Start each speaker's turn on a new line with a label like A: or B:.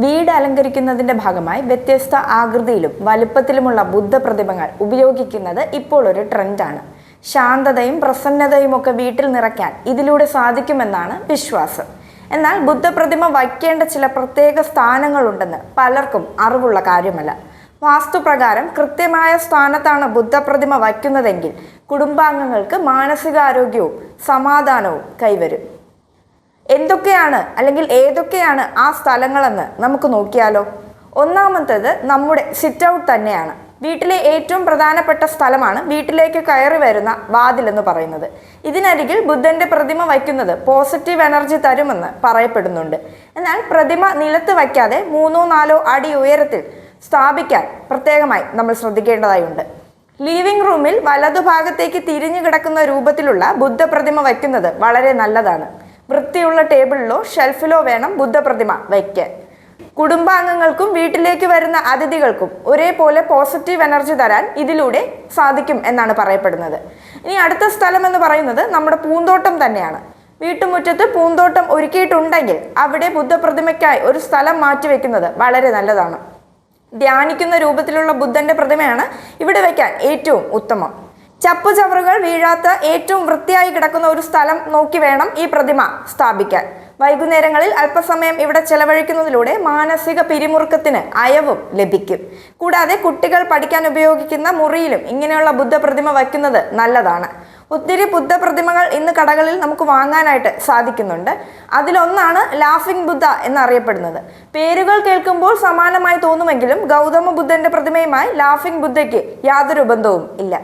A: വീട് അലങ്കരിക്കുന്നതിന്റെ ഭാഗമായി വ്യത്യസ്ത ആകൃതിയിലും വലുപ്പത്തിലുമുള്ള ബുദ്ധ പ്രതിമകൾ ഉപയോഗിക്കുന്നത് ഇപ്പോൾ ഒരു ട്രെൻഡാണ്. ശാന്തതയും പ്രസന്നതയും ഒക്കെ വീട്ടിൽ നിറയ്ക്കാൻ ഇതിലൂടെ സാധിക്കുമെന്നാണ് വിശ്വാസം. എന്നാൽ ബുദ്ധപ്രതിമ വയ്ക്കേണ്ട ചില പ്രത്യേക സ്ഥാനങ്ങളുണ്ടെന്ന് പലർക്കും അറിവുള്ള കാര്യമല്ല. വാസ്തുപ്രകാരം കൃത്യമായ സ്ഥാനത്താണ് ബുദ്ധപ്രതിമ വയ്ക്കുന്നതെങ്കിൽ കുടുംബാംഗങ്ങൾക്ക് മാനസികാരോഗ്യവും സമാധാനവും കൈവരും. എന്തൊക്കെയാണ് അല്ലെങ്കിൽ ഏതൊക്കെയാണ് ആ സ്ഥലങ്ങളെന്ന് നമുക്ക് നോക്കിയാലോ. ഒന്നാമത്തേത് നമ്മുടെ സിറ്റ് ഔട്ട് തന്നെയാണ്. വീട്ടിലെ ഏറ്റവും പ്രധാനപ്പെട്ട സ്ഥലമാണ് വീട്ടിലേക്ക് കയറി വരുന്ന വാതിൽ എന്ന് പറയുന്നത്. ഇതിനരികിൽ ബുദ്ധന്റെ പ്രതിമ വയ്ക്കുന്നത് പോസിറ്റീവ് എനർജി തരുമെന്ന് പറയപ്പെടുന്നുണ്ട്. എന്നാൽ പ്രതിമ നിലത്ത് വയ്ക്കാതെ 3-4 അടി ഉയരത്തിൽ സ്ഥാപിക്കാൻ പ്രത്യേകമായി നമ്മൾ ശ്രദ്ധിക്കേണ്ടതായുണ്ട്. ലിവിംഗ് റൂമിൽ വലതുഭാഗത്തേക്ക് തിരിഞ്ഞു കിടക്കുന്ന രൂപത്തിലുള്ള ബുദ്ധപ്രതിമ വയ്ക്കുന്നത് വളരെ നല്ലതാണ്. വൃത്തിയുള്ള ടേബിളിലോ ഷെൽഫിലോ വേണം ബുദ്ധപ്രതിമ വയ്ക്കാൻ. കുടുംബാംഗങ്ങൾക്കും വീട്ടിലേക്ക് വരുന്ന അതിഥികൾക്കും ഒരേപോലെ പോസിറ്റീവ് എനർജി തരാൻ ഇതിലൂടെ സാധിക്കും എന്നാണ് പറയപ്പെടുന്നത്. ഇനി അടുത്ത സ്ഥലം എന്ന് പറയുന്നത് നമ്മുടെ പൂന്തോട്ടം തന്നെയാണ്. വീട്ടുമുറ്റത്ത് പൂന്തോട്ടം ഒരുക്കിയിട്ടുണ്ടെങ്കിൽ അവിടെ ബുദ്ധപ്രതിമയ്ക്കായി ഒരു സ്ഥലം മാറ്റിവെക്കുന്നത് വളരെ നല്ലതാണ്. ധ്യാനിക്കുന്ന രൂപത്തിലുള്ള ബുദ്ധന്റെ പ്രതിമയാണ് ഇവിടെ വയ്ക്കാൻ ഏറ്റവും ഉത്തമം. ചപ്പുചവറുകൾ വീഴാത്ത ഏറ്റവും വൃത്തിയായി കിടക്കുന്ന ഒരു സ്ഥലം നോക്കി വേണം ഈ പ്രതിമ സ്ഥാപിക്കാൻ. വൈകുന്നേരങ്ങളിൽ അല്പസമയം ഇവിടെ ചെലവഴിക്കുന്നതിലൂടെ മാനസിക പിരിമുറുക്കത്തിന് അയവും ലഭിക്കും. കൂടാതെ കുട്ടികൾ പഠിക്കാൻ ഉപയോഗിക്കുന്ന മുറിയിലും ഇങ്ങനെയുള്ള ബുദ്ധപ്രതിമ വയ്ക്കുന്നത് നല്ലതാണ്. ഒത്തിരി ബുദ്ധപ്രതിമകൾ ഇന്ന് കടകളിൽ നമുക്ക് വാങ്ങാനായിട്ട് സാധിക്കുന്നുണ്ട്. അതിലൊന്നാണ് ലാഫിംഗ് ബുദ്ധ എന്നറിയപ്പെടുന്നത്. പേരുകൾ കേൾക്കുമ്പോൾ സമാനമായി തോന്നുമെങ്കിലും ഗൗതമ ബുദ്ധന്റെ പ്രതിമയുമായി ലാഫിംഗ് ബുദ്ധയ്ക്ക് യാതൊരു ബന്ധവും ഇല്ല.